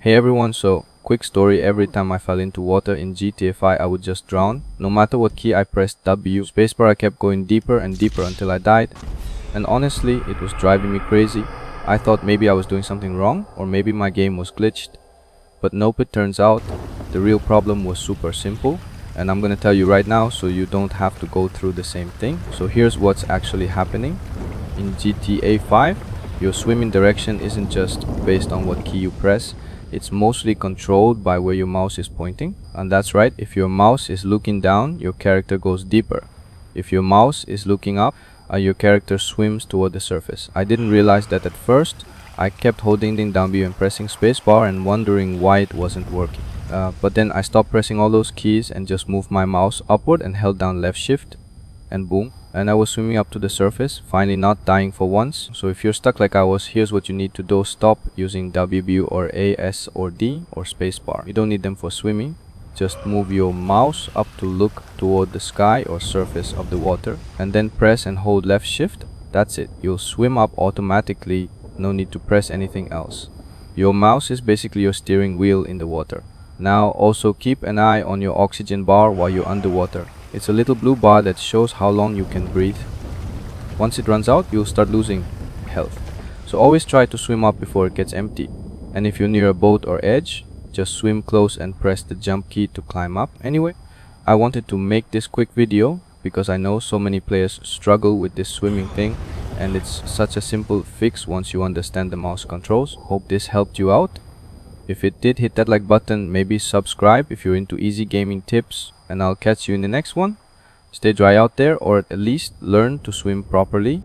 Hey everyone, so quick story, every time I fell into water in GTA 5 I would just drown. No matter what key I pressed W, spacebar, I kept going deeper and deeper until I died. And honestly, it was driving me crazy. I thought maybe I was doing something wrong or maybe my game was glitched. But nope, it turns out the real problem was super simple. And I'm gonna tell you right now so you don't have to go through the same thing. So here's what's actually happening. In GTA 5, your swimming direction isn't just based on what key you press. It's mostly controlled by where your mouse is pointing. And that's right, if your mouse is looking down, your character goes deeper. If your mouse is looking up, your character swims toward the surface. I didn't realize that at first. I kept holding down B and pressing spacebar and wondering why it wasn't working. But then I stopped pressing all those keys and just moved my mouse upward and held down left shift, and boom. And I was swimming up to the surface, finally not dying for once. So if you're stuck like I was, here's what you need to do. Stop using W or A, S or D or spacebar. You don't need them for swimming. Just move your mouse up to look toward the sky or surface of the water, and then press and hold left shift. That's it. You'll swim up automatically. No need to press anything else. Your mouse is basically your steering wheel in the water. Now also keep an eye on your oxygen bar while you're underwater. It's a little blue bar that shows how long you can breathe. Once it runs out, you'll start losing health. So always try to swim up before it gets empty. And if you're near a boat or edge, just swim close and press the jump key to climb up. Anyway, I wanted to make this quick video because I know so many players struggle with this swimming thing, and it's such a simple fix once you understand the mouse controls. Hope this helped you out. If it did, hit that like button, maybe subscribe if you're into easy gaming tips, and I'll catch you in the next one. Stay dry out there, or at least learn to swim properly.